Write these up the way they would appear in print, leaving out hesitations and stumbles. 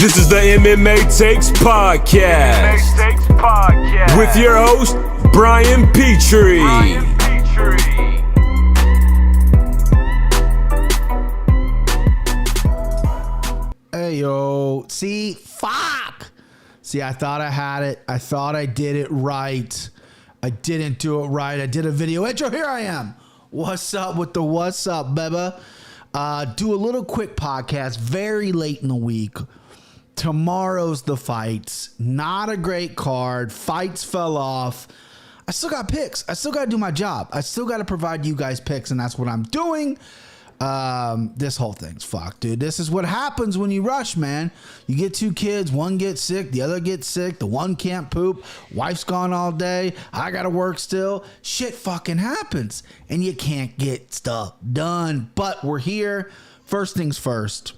This is the MMA Takes Podcast. With your host, Brian Petrie. Hey, yo. See? Fuck! See, I thought I had it. I thought I did it right. I didn't do it right. I did a video intro. Here I am. What's up with the what's up, baby? Do a little quick podcast very late in the week. Tomorrow's the fights. Not a great card. Fights fell off. I still got picks. I still got to do my job. I still got to provide you guys picks, and that's what I'm doing. This whole thing's fucked, dude. This is what happens when you rush, man. You get two kids, one gets sick, the other gets sick, the one can't poop, wife's gone all day, I gotta work still. Shit fucking happens, and you can't get stuff done. But we're here. First things first,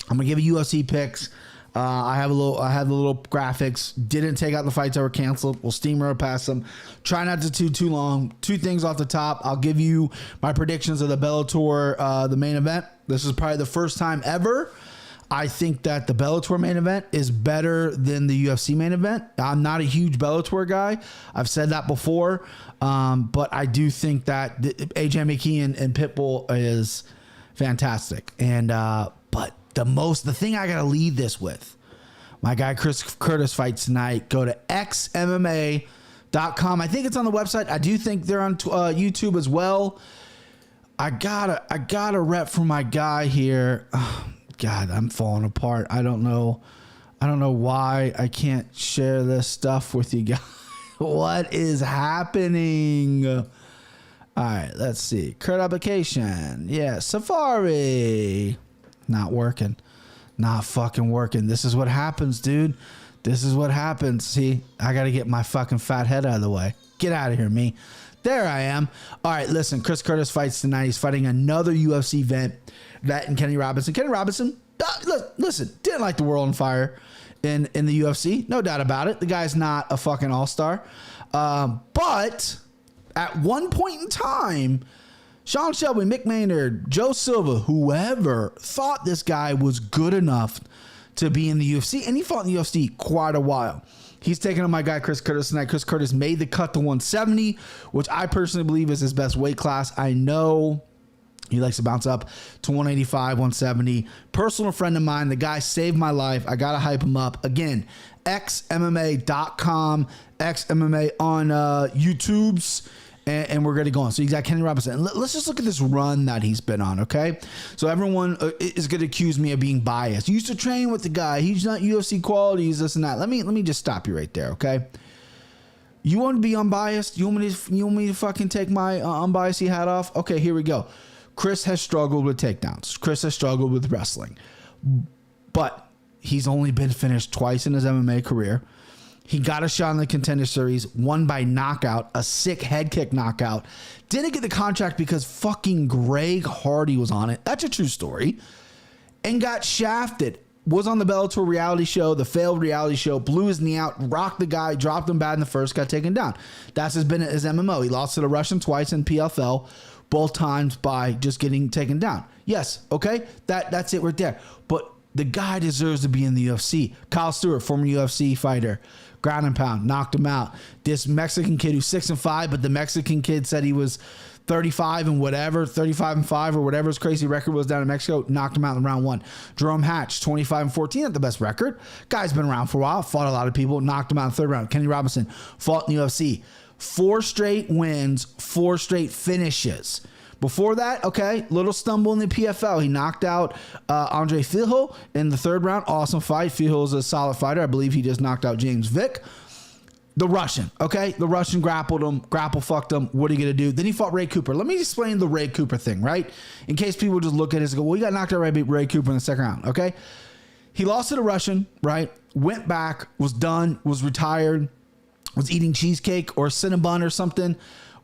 I'm gonna give you UFC picks. I have the little graphics. Didn't take out the fights that were canceled. We'll steamroll past them. Try not to do too long. Two things off the top. I'll give you my predictions of the Bellator, the main event. This is probably the first time ever I think that the Bellator main event is better than the UFC main event. I'm not a huge Bellator guy. I've said that before. But I do think that AJ McKee and Pitbull is fantastic. And, but the thing I got to lead this with, my guy Chris Curtis fights tonight. Go to xmma.com. I think it's on the website. I do think they're on YouTube as well. I got a rep for my guy here. Oh, God, I'm falling apart. I don't know why I can't share this stuff with you guys. What is happening? All right, let's see. Credit application. Yeah, Safari. Not working. Not fucking working. This is what happens, dude. This is what happens. See, I got to get my fucking fat head out of the way. Get out of here, me. There I am. All right, listen. Chris Curtis fights tonight. He's fighting another UFC vet and Kenny Robinson. Kenny Robinson, listen, didn't light the world on fire in the UFC. No doubt about it. The guy's not a fucking all-star. But at one point in time, Sean Shelby, Mick Maynard, Joe Silva, whoever thought this guy was good enough to be in the UFC, and he fought in the UFC quite a while. He's taking on my guy Chris Curtis tonight. Chris Curtis made the cut to 170, which I personally believe is his best weight class. I know he likes to bounce up to 185, 170. Personal friend of mine. The guy saved my life. I got to hype him up. Again, xmma.com, xmma on YouTube's. And we're going to go on. So you got Kenny Robinson. And let's just look at this run that he's been on, okay? So everyone is going to accuse me of being biased. You used to train with the guy. He's not UFC quality. He's this and that. Let me just stop you right there, okay? You want to be unbiased? You want me to fucking take my unbiased hat off? Okay, here we go. Chris has struggled with takedowns. Chris has struggled with wrestling. But he's only been finished twice in his MMA career. He got a shot in the Contender Series, won by knockout, a sick head kick knockout. Didn't get the contract because fucking Greg Hardy was on it. That's a true story. And got shafted. Was on the Bellator reality show, the failed reality show, blew his knee out, rocked the guy, dropped him bad in the first, got taken down. That's been his MMO. He lost to the Russian twice in PFL, both times by just getting taken down. Yes, okay, that's it right there. But the guy deserves to be in the UFC. Kyle Stewart, former UFC fighter. Ground and pound, knocked him out. This Mexican kid who's 6-5, but the Mexican kid said he was 35 and 5 or whatever his crazy record was down in Mexico, knocked him out in round one. Jerome Hatch, 25-14, not the best record. Guy's been around for a while, fought a lot of people, knocked him out in the third round. Kenny Robinson fought in the UFC. 4 straight wins, 4 straight finishes. Before that, okay, little stumble in the PFL. He knocked out Andre Fijo in the third round. Awesome fight. Fijo is a solid fighter. I believe he just knocked out James Vick. The Russian, okay? The Russian grappled him, fucked him. What are you going to do? Then he fought Ray Cooper. Let me explain the Ray Cooper thing, right? In case people just look at it and go, well, he got knocked out by Ray Cooper in the second round, okay? He lost to the Russian, right? Went back, was done, was retired, was eating cheesecake or Cinnabon or something.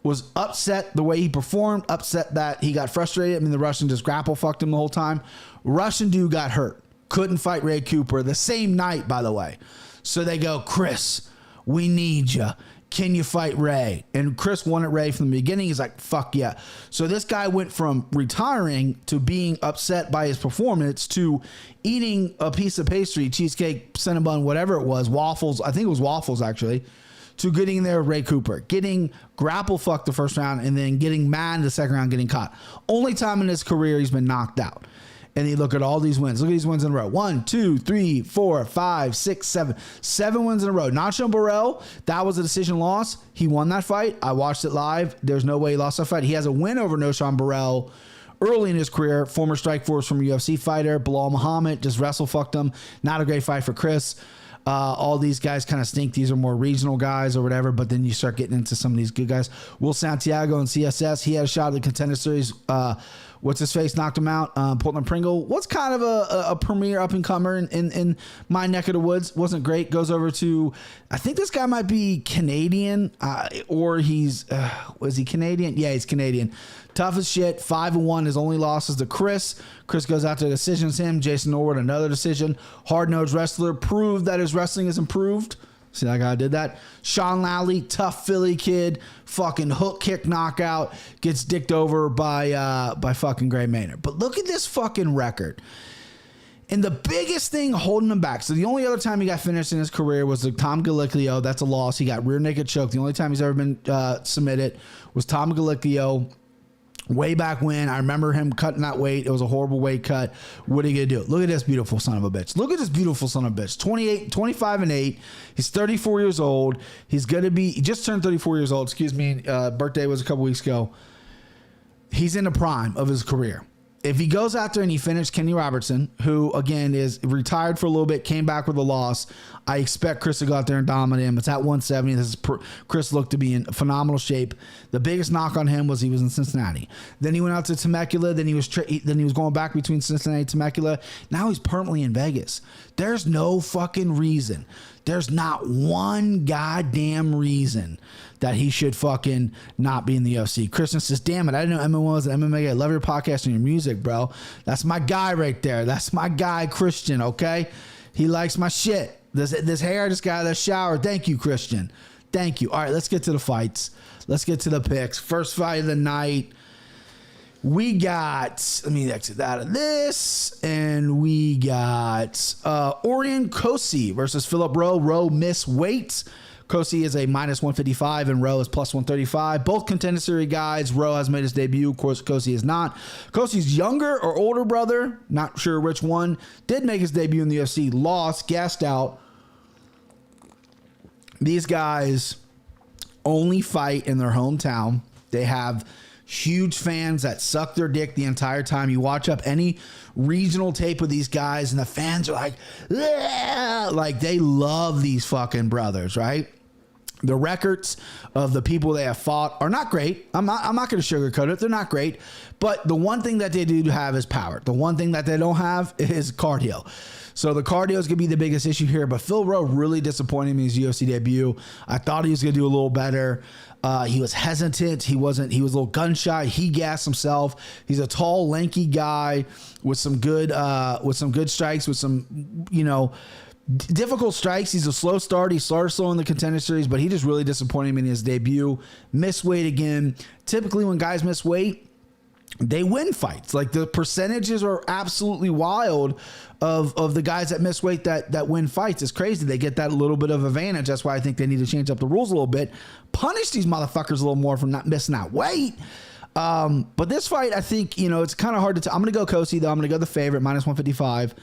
Was upset the way he performed, upset that he got frustrated. I mean, the Russian just grapple fucked him the whole time. Russian dude got hurt. Couldn't fight Ray Cooper the same night, by the way. So they go, Chris, we need you. can you fight Ray? And Chris wanted Ray from the beginning. He's like, fuck yeah. So this guy went from retiring to being upset by his performance to eating a piece of pastry, cheesecake, cinnabon, whatever it was, waffles. I think it was waffles actually. To getting there with Ray Cooper, getting grapple fucked the first round, and then getting mad in the second round, getting caught. Only time in his career he's been knocked out. And you look at all these wins. Look at these wins in a row. 1, 2, 3, 4, 5, 6, 7. 7 wins in a row. Nacho Burrell, that was a decision loss. He won that fight. I watched it live. There's no way he lost that fight. He has a win over Noshan Burrell early in his career. Former Strikeforce from UFC fighter. Bilal Muhammad just wrestle fucked him. Not a great fight for Chris. All these guys kind of stink. These are more regional guys or whatever, but then you start getting into some of these good guys. Will Santiago and CSS, he had a shot at the Contender Series. What's his face? Knocked him out. Portland Pringle. What's kind of a premier up-and-comer in my neck of the woods. Wasn't great. Goes over to, I think this guy might be Canadian, or he's, was he Canadian? Yeah, he's Canadian. Tough as shit. 5-1. His only loss is to Chris. Chris goes out to decisions. Him. Jason Norwood, another decision. Hard-nosed wrestler. Proved that his wrestling is improved. See that guy did that? Sean Lally, tough Philly kid, fucking hook kick knockout, gets dicked over by fucking Gray Maynard. But look at this fucking record. And the biggest thing holding him back. So the only other time he got finished in his career was the Tom Galicchio. That's a loss. He got rear naked choke. The only time he's ever been submitted was Tom Galicchio. Way back when, I remember him cutting that weight. It was a horrible weight cut. What are you going to do? Look at this beautiful son of a bitch. Look at this beautiful son of a bitch. 25-8. He's 34 years old. He's going to be, he just turned 34 years old. Excuse me. Birthday was a couple weeks ago. He's in the prime of his career. If he goes out there and he finished Kenny Robertson, who again is retired for a little bit, came back with a loss, I expect Chris to go out there and dominate him. It's at 170. Chris looked to be in phenomenal shape. The biggest knock on him was he was in Cincinnati. Then he went out to Temecula. Then he was going back between Cincinnati and Temecula. Now he's permanently in Vegas. There's no fucking reason. There's not one goddamn reason that he should fucking not be in the UFC. Christian says, damn it, I didn't know MMA was an MMA guy. I love your podcast and your music, bro. That's my guy right there. That's my guy, Christian, okay? He likes my shit. This hair just got out of the shower. Thank you, Christian. Thank you. All right, let's get to the fights. Let's get to the picks. First fight of the night. We got, let me exit out of this, and we got Orion Kosi versus Philip Rowe. Rowe missed weight. Kosi is a minus 155 and Rowe is plus 135. Both Contender Series guys. Rowe has made his debut. Of course, Kosi is not. Kosi's younger or older brother, not sure which one, did make his debut in the UFC. Lost, gassed out. These guys only fight in their hometown. They have huge fans that suck their dick the entire time. You watch up any regional tape of these guys and the fans are like, yeah! Like they love these fucking brothers, right? The records of the people they have fought are not great. I'm not going to sugarcoat it. They're not great. But the one thing that they do have is power. The one thing that they don't have is cardio. So the cardio is going to be the biggest issue here. But Phil Rowe really disappointed me in his UFC debut. I thought he was going to do a little better. He was hesitant. He was a little gun shy. He gassed himself. He's a tall, lanky guy with some good strikes, with some, difficult strikes. He's a slow start. He started slow in the Contender Series, but he just really disappointed me in his debut. Missed weight again. Typically when guys miss weight, they win fights. Like the percentages are absolutely wild of the guys that miss weight that win fights. It's crazy. They get that little bit of advantage. That's why I think they need to change up the rules a little bit. Punish these motherfuckers a little more for not missing that weight. But this fight, I think, it's kind of hard to tell. I'm going to go Kosi, though. I'm going to go the favorite, minus 155.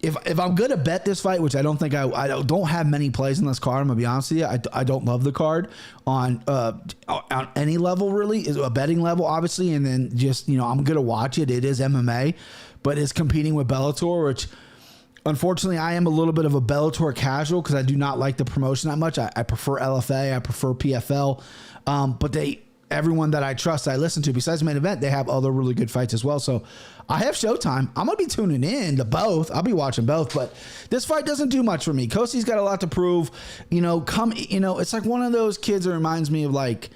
If I'm going to bet this fight, which I don't think I don't have many plays in this card, I'm going to be honest with you. I don't love the card on any level, really. Is a betting level, obviously. And then just, I'm going to watch it. It is MMA, but it's competing with Bellator, which unfortunately I am a little bit of a Bellator casual because I do not like the promotion that much. I prefer LFA. I prefer PFL. But everyone that I trust, I listen to, besides Main Event, they have other really good fights as well. So I have Showtime. I'm going to be tuning in to both. I'll be watching both, but this fight doesn't do much for me. Kosi's got a lot to prove. It's like one of those kids that reminds me of like,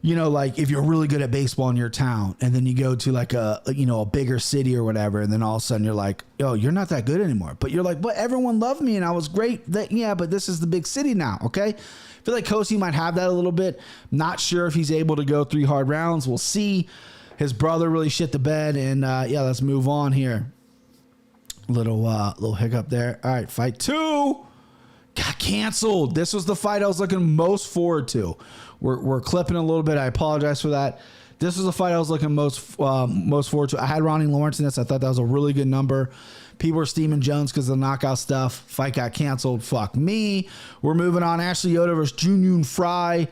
you know, like if you're really good at baseball in your town and then you go to like a bigger city or whatever, and then all of a sudden you're like, oh, you're not that good anymore. But you're like, but everyone loved me and I was great. Yeah, but this is the big city now, okay? I feel like Kosi might have that a little bit. Not sure if he's able to go 3 hard rounds. We'll see. His brother really shit the bed, and yeah, let's move on here. Little hiccup there. All right, fight 2 got canceled. This was the fight I was looking most forward to. We're clipping a little bit. I apologize for that. This was the fight I was looking most forward to. I had Ronnie Lawrence in this. I thought that was a really good number. People were steaming Jones because of the knockout stuff. Fight got canceled. Fuck me. We're moving on. Ashley Yoder versus Jun Fry.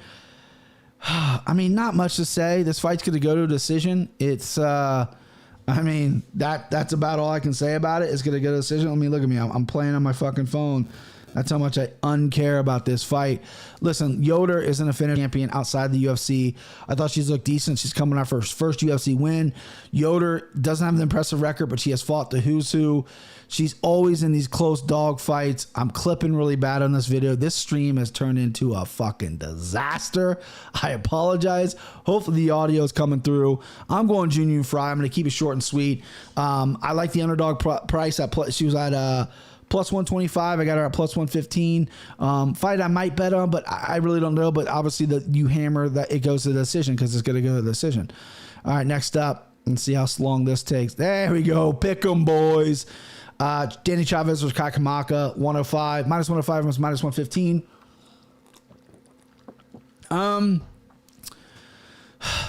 I mean, not much to say. This fight's going to go to a decision. It's, I mean, that's about all I can say about it. It's going to go to a decision. I mean, look at me. I'm playing on my fucking phone. That's how much I uncare about this fight. Listen, Yoder isn't a finished champion outside the UFC. I thought she's looked decent. She's coming off her first UFC win. Yoder doesn't have an impressive record, but she has fought the who's who. She's always in these close dog fights. I'm clipping really bad on this video. This stream has turned into a fucking disaster. I apologize. Hopefully the audio is coming through. I'm going Jun Fry. I'm going to keep it short and sweet. I like the underdog price. She was at plus 125. I got her at plus 115. Fight I might bet on, but I really don't know. But obviously you hammer that it goes to the decision because it's going to go to the decision. All right, next up. Let's see how long this takes. There we go. Pick 'em, boys. Danny Chavez versus Kai Kamaka, 105. Minus 105 was minus 115.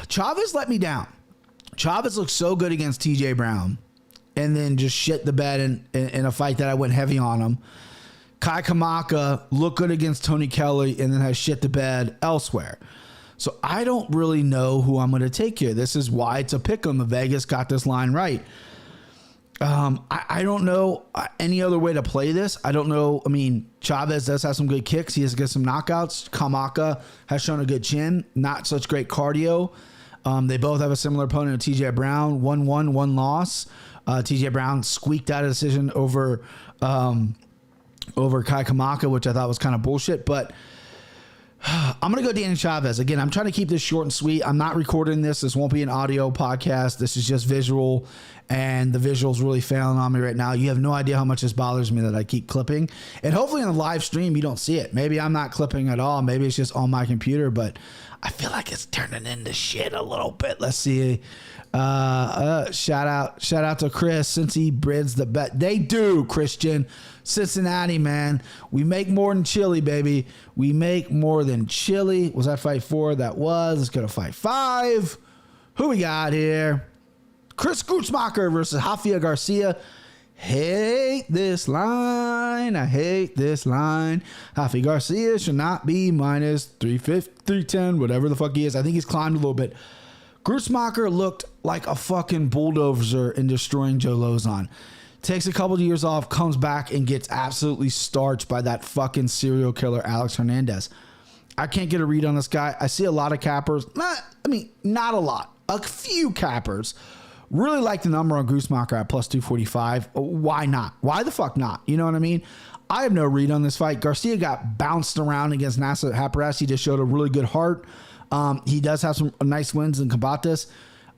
Chavez let me down. Chavez looked so good against TJ Brown and then just shit the bed in a fight that I went heavy on him. Kai Kamaka looked good against Tony Kelly and then has shit the bed elsewhere. So I don't really know who I'm going to take here. This is why it's a pick 'em. Vegas got this line right. I don't know any other way to play this. I don't know. I mean, Chavez does have some good kicks. He has got some knockouts. Kamaka has shown a good chin. Not such great cardio. They both have a similar opponent, TJ Brown. 1-1, 1 loss. TJ Brown squeaked out a decision over Kai Kamaka, which I thought was kind of bullshit. But I'm going to go Danny Chavez. Again, I'm trying to keep this short and sweet. I'm not recording this. This won't be an audio podcast. This is just visual, and the visual's really failing on me right now. You have no idea how much this bothers me that I keep clipping. And hopefully on the live stream, you don't see it. Maybe I'm not clipping at all. Maybe it's just on my computer, but I feel like it's turning into shit a little bit. Let's see. Shout out to Chris, since he bids the bet. They do, Christian. Cincinnati, man. We make more than chili, baby. We make more than chili. Was that fight 4? That was. Let's go to fight 5. Who we got here? Chris Gutsmacker versus Rafael Garcia. Hate this line. I hate this line. Rafael Garcia should not be minus 350, 310, whatever the fuck he is. I think he's climbed a little bit. Gutsmacker looked like a fucking bulldozer in destroying Joe Lozon. Takes a couple of years off, comes back, and gets absolutely starched by that fucking serial killer, Alex Hernandez. I can't get a read on this guy. I see a lot of cappers. Not a lot. A few cappers. Really like the number on Gutsmacker at plus 245. Why not? Why the fuck not? You know what I mean? I have no read on this fight. Garcia got bounced around against Nasser Haparas. He just showed a really good heart. He does have some nice wins in Combates.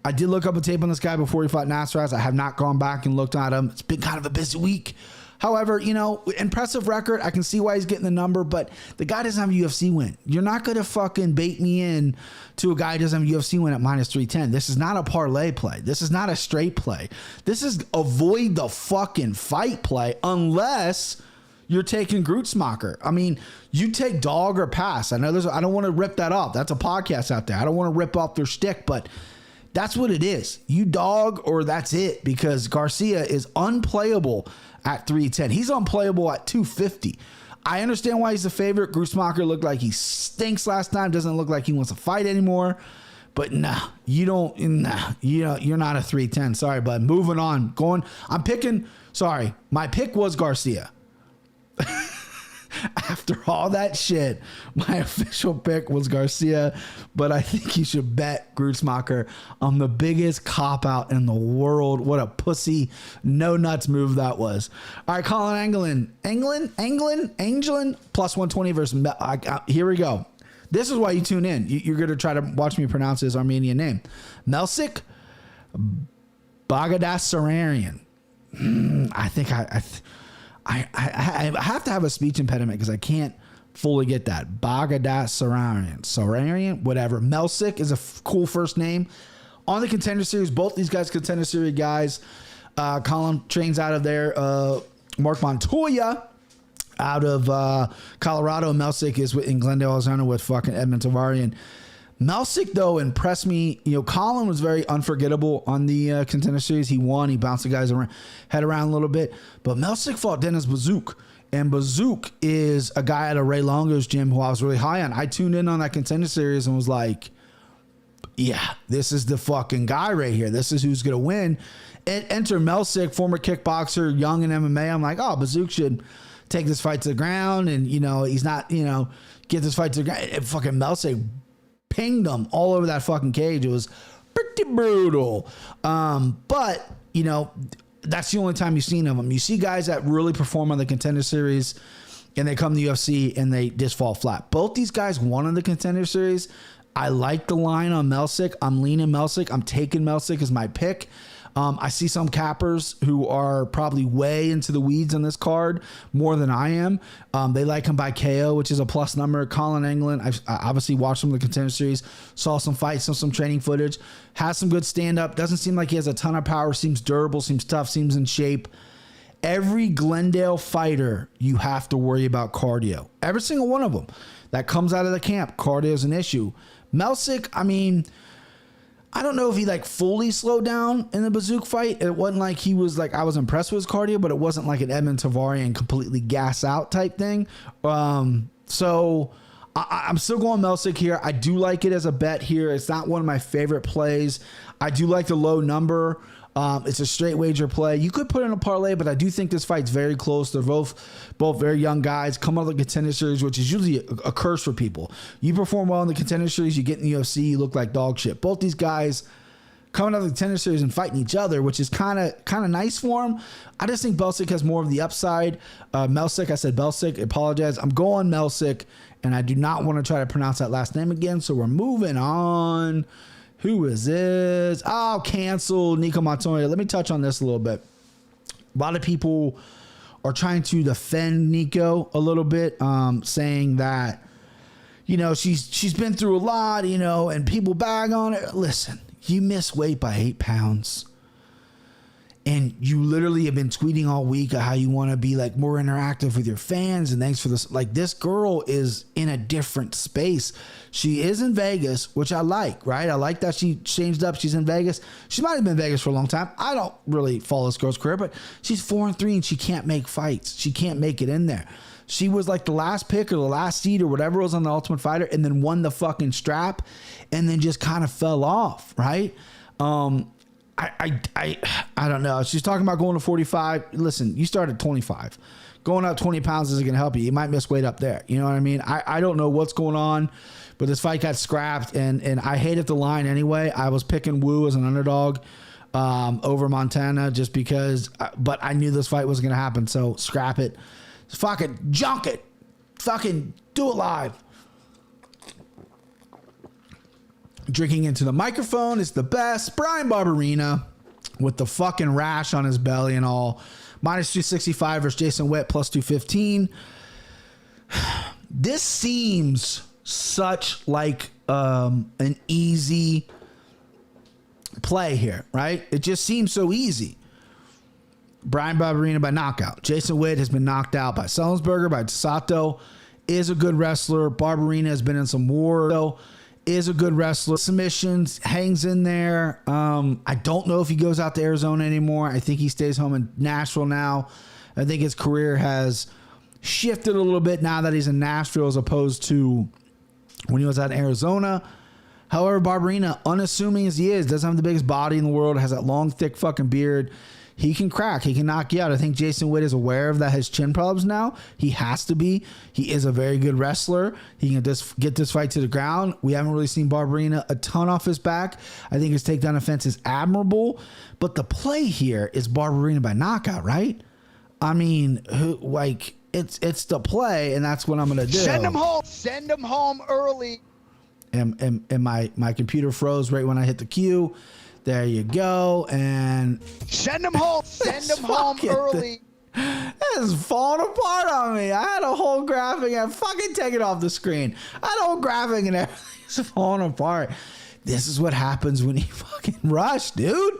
I did look up a tape on this guy before he fought Nasraz. I have not gone back and looked at him. It's been kind of a busy week. However, impressive record. I can see why he's getting the number, but the guy doesn't have a UFC win. You're not going to fucking bait me in to a guy who doesn't have a UFC win at minus 310. This is not a parlay play. This is not a straight play. This is avoid the fucking fight play unless you're taking Gutsmacker. I mean, you take dog or pass. I know I don't want to rip that off. That's a podcast out there. I don't want to rip off their stick, but that's what it is. You dog or that's it, because Garcia is unplayable at 310. He's unplayable at 250. I understand why he's the favorite. Gutsmacker looked like he stinks last time. Doesn't look like he wants to fight anymore. But you're not a 310. Sorry, bud. Moving on. My pick was Garcia. After all that shit, my official pick was Garcia, but I think you should bet Gutsmacker on the biggest cop-out in the world. What a pussy, no-nuts move that was. All right, Colin Anglin, plus 120 versus... here we go. This is why you tune in. You're going to try to watch me pronounce his Armenian name. Melsik Baghdasaryan. I think I have to have a speech impediment because I can't fully get that. Baghdasaryan, whatever. Melsik is a cool first name. On the Contender Series, both these guys Contender Series guys. Colin trains out of there. Mark Montoya out of Colorado. Melsik is in Glendale, Arizona with fucking Edmund Tavarian. Melsik, though, impressed me. You know, Colin was very unforgettable on the Contender Series. He won. He bounced the guy's head around a little bit. But Melsik fought Dennis Bazook. And Bazook is a guy at a Ray Longo's gym who I was really high on. I tuned in on that Contender Series and was like, yeah, this is the fucking guy right here. This is who's going to win. And enter Melsik, former kickboxer, young in MMA. I'm like, oh, Bazook should take this fight to the ground. And, you know, he's not, you know, get this fight to the ground. And fucking Melsik pinged him all over that fucking cage. It was pretty brutal. But, you know, that's the only time you've seen of him. You see guys that really perform on the Contender Series and they come to the UFC and they just fall flat. Both these guys won on the Contender Series. I like the line on Melsik. I'm leaning Melsik. I'm taking Melsik as my pick. I see some cappers who are probably way into the weeds on this card more than I am. They like him by KO, which is a plus number. Colin Anglin, I obviously watched him in the Contender Series, saw some fights, some training footage, has some good stand-up. Doesn't seem like he has a ton of power, seems durable, seems tough, seems in shape. Every Glendale fighter, you have to worry about cardio. Every single one of them that comes out of the camp, cardio is an issue. Melsik, I mean, I don't know if he like fully slowed down in the Bazook fight. It wasn't like he was like, I was impressed with his cardio, but it wasn't like an Edmund Tavarian completely gas out type thing. So I'm still going Melsik here. I do like it as a bet here. It's not one of my favorite plays. I do like the low number. It's a straight wager play. You could put in a parlay, but I do think this fight's very close. They're both very young guys. Come out of the Contender Series, which is usually a curse for people. You perform well in the Contender Series, you get in the UFC, you look like dog shit. Both these guys coming out of the Contender Series and fighting each other, which is kind of nice for them. I just think Melsik has more of the upside. Melsik, I said Melsik. I apologize. I'm going Melsik, and I do not want to try to pronounce that last name again. So we're moving on. Who is this? Oh, cancel Nico Montoya. Let me touch on this a little bit. A lot of people are trying to defend Nico a little bit, saying that, you know, she's been through a lot, you know, and people bag on her. Listen, you miss weight by 8 pounds. And you literally have been tweeting all week of how you want to be like more interactive with your fans. And thanks for this. Like, this girl is in a different space. She is in Vegas, which I like, right? I like that she changed up. She's in Vegas. She might have been in Vegas for a long time. I don't really follow this girl's career, but she's 4-3 and she can't make fights. She can't make it in there. She was like the last pick or the last seed or whatever was on the Ultimate Fighter and then won the fucking strap and then just kind of fell off, right? I don't know. She's talking about going to 45. Listen, you start at 25. Going up 20 pounds isn't going to help you. You might miss weight up there. You know what I mean? I don't know what's going on, but this fight got scrapped, and I hated the line anyway. I was picking Wu as an underdog over Montana just because, but I knew this fight was going to happen, so scrap it. Fucking junk it. Fucking do it live. Drinking into the microphone is the best. Brian Barberina with the fucking rash on his belly and all. Minus 265 versus Jason Witt, plus 215. This seems such like an easy play here, right? It just seems so easy. Brian Barberina by knockout. Jason Witt has been knocked out by Sullinsberger, by Sato. Is a good wrestler. Barberina has been in some war, though. Is a good wrestler. Submissions, hangs in there. I don't know if he goes out to Arizona anymore. I think he stays home in Nashville now. I think his career has shifted a little bit now that he's in Nashville as opposed to when he was out in Arizona. However, Barberina, unassuming as he is, doesn't have the biggest body in the world, has that long, thick fucking beard. He can crack. He can knock you out. I think Jason Witt is aware of that, his chin problems now. He has to be. He is a very good wrestler. He can just get this fight to the ground. We haven't really seen Barberina a ton off his back. I think his takedown offense is admirable. But the play here is Barberina by knockout, right? I mean, it's the play, and that's what I'm gonna do. Send him home. Send him home early. And my computer froze right when I hit the cue. There you go. And send him home. Send him home early. This is falling apart on me. I had a whole graphic and fucking take it off the screen. I had a whole graphic and everything's falling apart. This is what happens when you fucking rush, dude.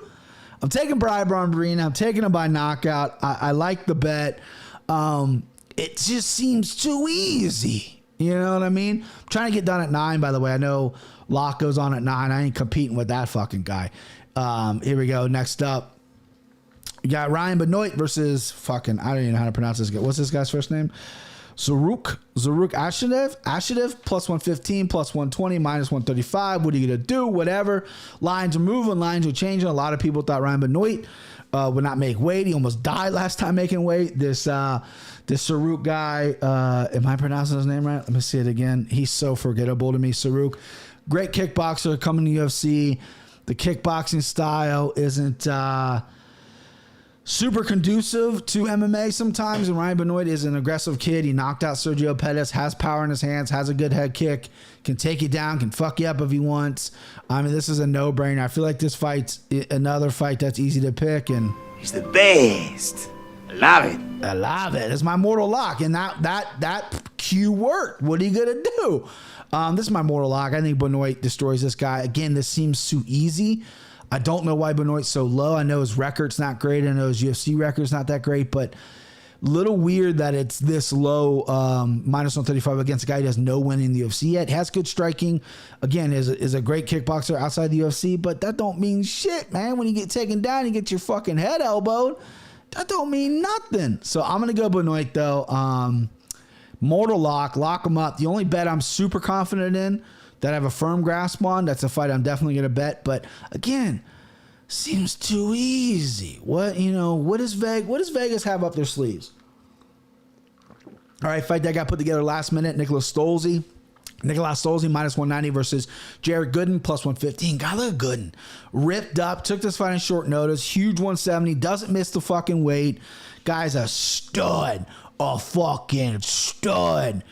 I'm taking Brian Barberina. I'm taking him by knockout. I like the bet. It just seems too easy. You know what I mean? I'm trying to get done at 9, by the way. I know Locke goes on at 9. I ain't competing with that fucking guy. Here we go. Next up, we got Ryan Benoit versus fucking, I don't even know how to pronounce this guy. What's this guy's first name? Zaruk Ashadev, plus 115, plus 120, minus 135. What are you going to do? Whatever. Lines are moving. Lines are changing. A lot of people thought Ryan Benoit would not make weight. He almost died last time making weight. This Saruk guy, am I pronouncing his name right? Let me see it again. He's so forgettable to me. Saruk, great kickboxer coming to UFC. The kickboxing style isn't super conducive to MMA sometimes, and Ryan Benoit is an aggressive kid. He knocked out Sergio Pettis, has power in his hands, has a good head kick, can take you down, can fuck you up if he wants. I mean, this is a no-brainer. I feel like this fight's another fight that's easy to pick, and he's the best. I love it. I love it. It's my mortal lock, and that cue worked. What are you gonna do? This is my mortal lock. I think Benoit destroys this guy. Again, this seems too easy. I don't know why Benoit's so low. I know his record's not great. I know his UFC record's not that great, but little weird that it's this low, minus 135 against a guy who has no win in the UFC yet. Has good striking. Again, is a great kickboxer outside the UFC, but that don't mean shit, man. When you get taken down, you get your fucking head elbowed. That don't mean nothing. So I'm going to go Benoit, though. Mortal lock him up. The only bet I'm super confident in that I have a firm grasp on, that's a fight I'm definitely going to bet. But again, seems too easy. What does Vegas have up their sleeves? All right, fight that got put together last minute. Nicolas Solzi, minus 190 versus Jared Gooden, plus 115. God, look at Gooden. Ripped up, took this fight in short notice. Huge 170, doesn't miss the fucking weight. Guy's a stud. A fucking stud.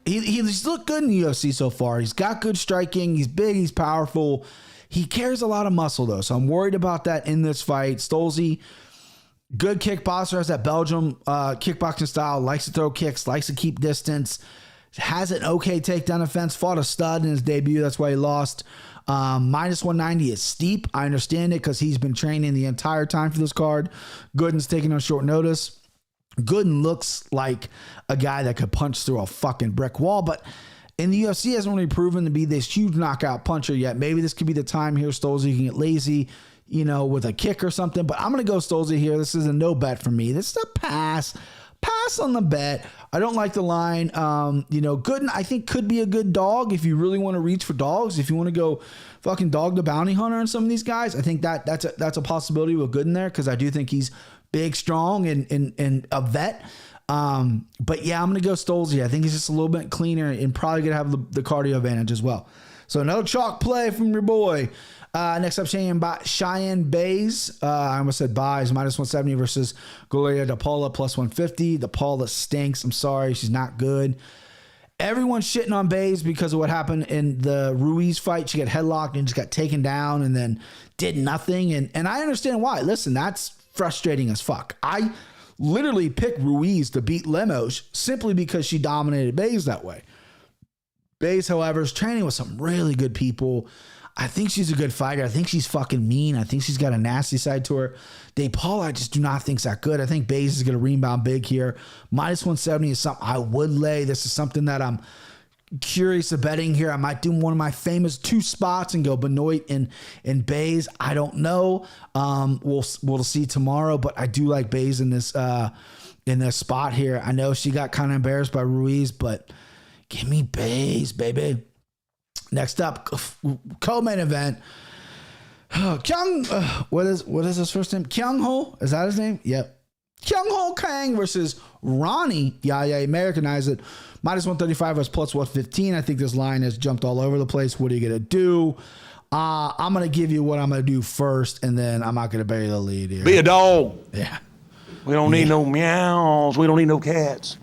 He's looked good in the UFC so far. He's got good striking. He's big. He's powerful. He carries a lot of muscle, though, so I'm worried about that in this fight. Stolze, good kickboxer, has that Belgium kickboxing style, likes to throw kicks, likes to keep distance, has an okay takedown offense, fought a stud in his debut. That's why he lost. Minus 190 is steep. I understand it because he's been training the entire time for this card. Gooden's taking on short notice. Gooden looks like a guy that could punch through a fucking brick wall, but in the UFC hasn't really proven to be this huge knockout puncher yet. Maybe this could be the time here Stolze can get lazy, with a kick or something, but I'm going to go Stolze here. This is a no bet for me. This is a pass on the bet. I don't like the line. Gooden, I think, could be a good dog if you really want to reach for dogs. If you want to go fucking dog the bounty hunter on some of these guys, I think that's a possibility with Gooden there, because I do think he's big, strong, and a vet. But yeah, I'm going to go Stolze. I think he's just a little bit cleaner and probably going to have the cardio advantage as well. So another chalk play from your boy. Next up, Cheyenne Bays. I almost said buys, minus 170 versus Gloria DePaula, plus 150. DePaula stinks. I'm sorry. She's not good. Everyone's shitting on Bays because of what happened in the Ruiz fight. She got headlocked and just got taken down and then did nothing. And I understand why. Listen, that's frustrating as fuck. I literally picked Ruiz to beat Lemos simply because she dominated Bays that way. Bays, however, is training with some really good people. I think she's a good fighter. I think she's fucking mean. I think she's got a nasty side to her. DePaula, I just do not think is that good. I think Bays is going to rebound big here. Minus 170 is something I would lay. This is something that I'm curious of betting here. I might do one of my famous 2 spots and go Benoit and Bays. I don't know. We'll see tomorrow, but I do like Bays in this spot here. I know she got kind of embarrassed by Ruiz, but give me Bays, baby. Next up, co-main event. Kang, what is his first name? Kyung Ho? Is that his name? Yep. Kyung Ho Kang versus Ronnie. Yeah, Americanize it. Minus 135 was plus 115. I think this line has jumped all over the place. What are you going to do? I'm going to give you what I'm going to do first, and then I'm not going to bury the lead here. Be a dog. Yeah. We don't need no meows. We don't need no cats.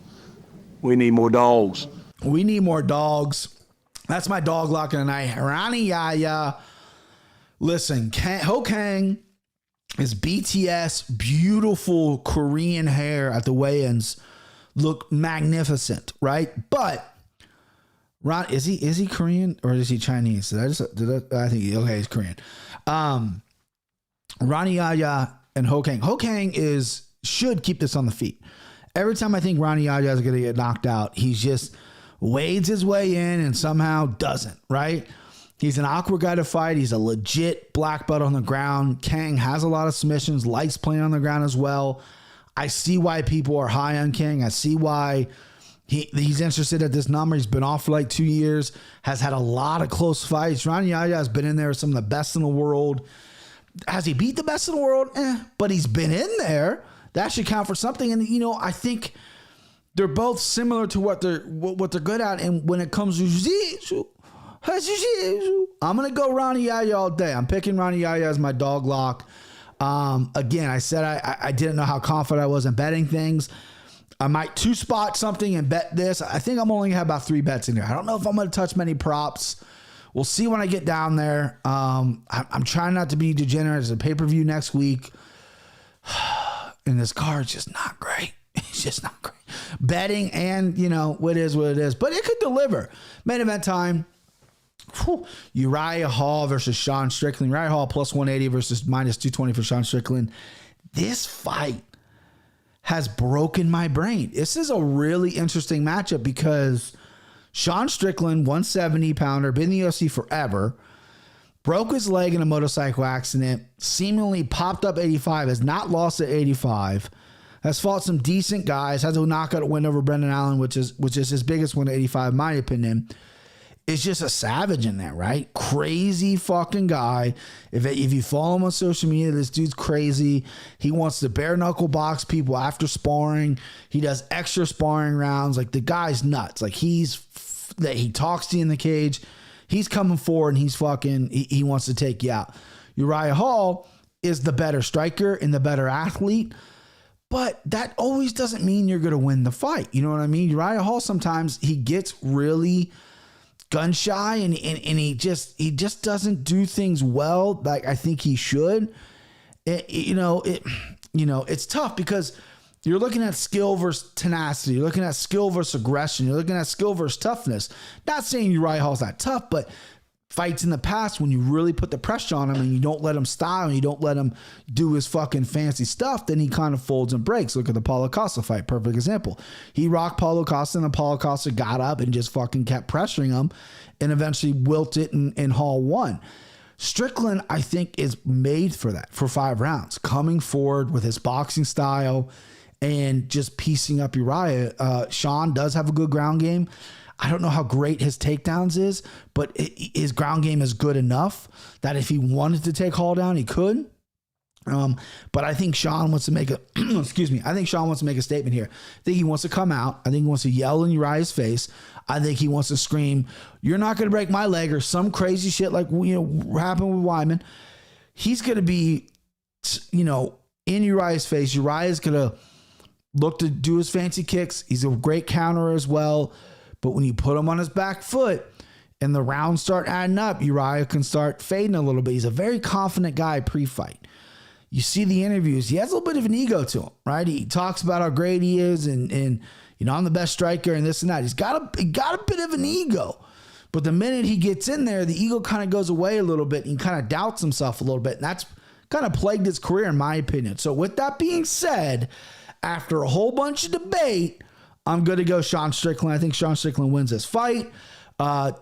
We need more dogs. We need more dogs. That's my dog lock of the night. Rani Yaya. Listen, Ho Kang is BTS, beautiful Korean hair at the weigh-ins. Look magnificent, right? But Ron, is he Korean or is he Chinese? I think he's Korean. Rani Yaya and Ho Kang. Ho Kang should keep this on the feet. Every time I think Rani Yaya is going to get knocked out, he's just wades his way in and somehow doesn't, right? He's an awkward guy to fight. He's a legit black belt on the ground. Kang has a lot of submissions, likes playing on the ground as well. I see why people are high on Kang. I see why he's interested at this number. He's been off for like 2 years, has had a lot of close fights. Rani Yaya has been in there with some of the best in the world. Has he beat the best in the world? But he's been in there. That should count for something. And, I think they're both similar to what they're good at. And when it comes to jiu-jitsu, I'm going to go Rani Yaya all day. I'm picking Rani Yaya as my dog lock. Again, I said I didn't know how confident I was in betting things. I might 2-spot something and bet this. I think I'm only going to have about 3 bets in there. I don't know if I'm going to touch many props. We'll see when I get down there. I'm trying not to be degenerate. There's a pay-per-view next week. And this card's just not great. It's just not great. Betting and, what is what it is. But it could deliver. Main event time. Uriah Hall versus Sean Strickland. Uriah Hall plus 180 versus minus 220 for Sean Strickland. This fight has broken my brain. This is a really interesting matchup because Sean Strickland, 170-pounder, been in the UFC forever, broke his leg in a motorcycle accident, seemingly popped up 85, has not lost at 85, has fought some decent guys, has a knockout win over Brendan Allen, which is his biggest win at 85, in my opinion. It's just a savage in there, right? Crazy fucking guy. If you follow him on social media, this dude's crazy. He wants to bare knuckle box people after sparring. He does extra sparring rounds. Like, the guy's nuts. Like, he talks to you in the cage. He's coming forward and he wants to take you out. Uriah Hall is the better striker and the better athlete, but that always doesn't mean you're going to win the fight. You know what I mean? Uriah Hall, sometimes he gets really gun shy and he just doesn't do things well like I think he should. It's tough because you're looking at skill versus tenacity. You're looking at skill versus aggression. You're looking at skill versus toughness. Not saying Uriah Hall's not tough, but fights in the past when you really put the pressure on him and you don't let him style and you don't let him do his fucking fancy stuff, then he kind of folds and breaks. Look at the Paulo Costa fight. Perfect example. He rocked Paulo Costa and then Paulo Costa got up and just fucking kept pressuring him and eventually wilted and Hall won. Strickland, I think, is made for that, for 5 rounds, coming forward with his boxing style and just piecing up Uriah. Sean does have a good ground game. I don't know how great his takedowns is, but his ground game is good enough that if he wanted to take Hall down, he could. But I think Sean wants to make a I think Sean wants to make a statement here. I think he wants to come out. I think he wants to yell in Uriah's face. I think he wants to scream, "You're not going to break my leg," or some crazy shit like happened with Wyman. He's going to be, in Uriah's face. Uriah's going to look to do his fancy kicks. He's a great counter as well. But when you put him on his back foot and the rounds start adding up, Uriah can start fading a little bit. He's a very confident guy pre-fight. You see the interviews. He has a little bit of an ego to him, right? He talks about how great he is and I'm the best striker and this and that. He got a bit of an ego. But the minute he gets in there, the ego kind of goes away a little bit and he kind of doubts himself a little bit. And that's kind of plagued his career, in my opinion. So with that being said, after a whole bunch of debate, I'm going to go Sean Strickland. I think Sean Strickland wins this fight.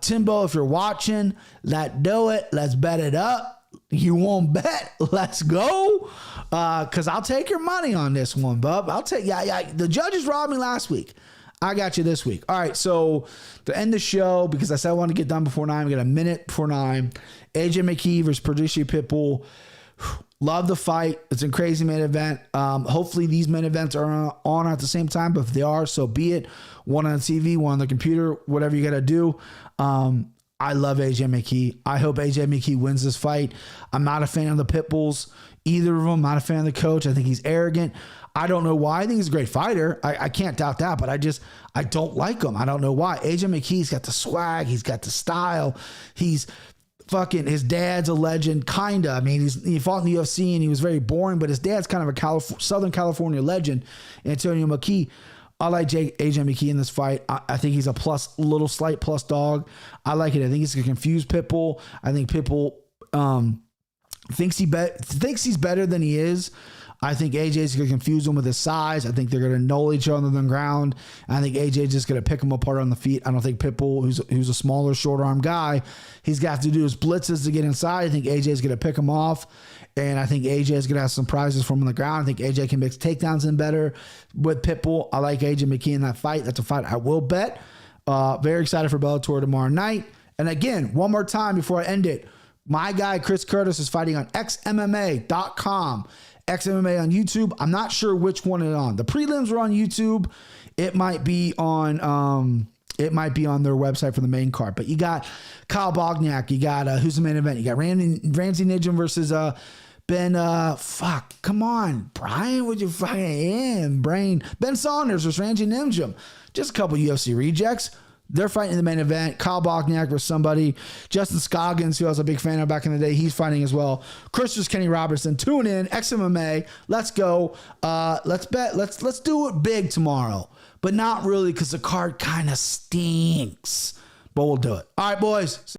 Timbo, if you're watching, let's do it. Let's bet it up. You won't bet. Let's go. Because I'll take your money on this one, bub. I'll take, the judges robbed me last week. I got you this week. All right, so to end the show, because I said I want to get done before 9, we got a minute before 9. AJ McKee versus Producer Pitbull. Love the fight. It's a crazy main event. Hopefully these main events are on at the same time, but if they are, so be it. One on the TV, one on the computer, whatever you got to do. I love AJ McKee. I hope AJ McKee wins this fight. I'm not a fan of the Pitbulls. either of them. I'm not a fan of the coach. I think he's arrogant. I don't know why. I think he's a great fighter. I can't doubt that, but I don't like him. I don't know why. AJ McKee's got the swag. He's got the style. He's fucking, his dad's a legend, kinda. I mean, he fought in the UFC and he was very boring, but his dad's kind of a Southern California legend, Antonio McKee. I like AJ McKee in this fight. I think he's a slight plus dog. I like it. I think he's going to confuse Pitbull. I think Pitbull thinks he's better than he is. I think AJ's going to confuse him with his size. I think they're going to null each other on the ground. I think AJ's just going to pick him apart on the feet. I don't think Pitbull, who's a smaller, short arm guy, he's got to do his blitzes to get inside. I think AJ's going to pick him off. And I think AJ is going to have some prizes from him on the ground. I think AJ can mix takedowns in better with Pitbull. I like AJ McKee in that fight. That's a fight I will bet. Very excited for Bellator tomorrow night. And again, one more time before I end it, my guy Chris Curtis is fighting on xmma.com. XMMA on YouTube. I'm not sure which one it's on. The prelims are on YouTube. It might be on their website for the main card. But you got Kyle Bogniak. You got who's the main event? You got Ramsey Nijem versus come on, Brian. Would you fucking Ben Saunders versus Ramsey Nijem. Just a couple UFC rejects. They're fighting in the main event. Kyle Bogniak versus somebody. Justin Scoggins, who I was a big fan of back in the day, he's fighting as well. Chris versus Kenny Robertson. Tune in. XMMA. Let's go. Let's bet. Let's do it big tomorrow. But not really, because the card kind of stinks. But we'll do it. All right, boys.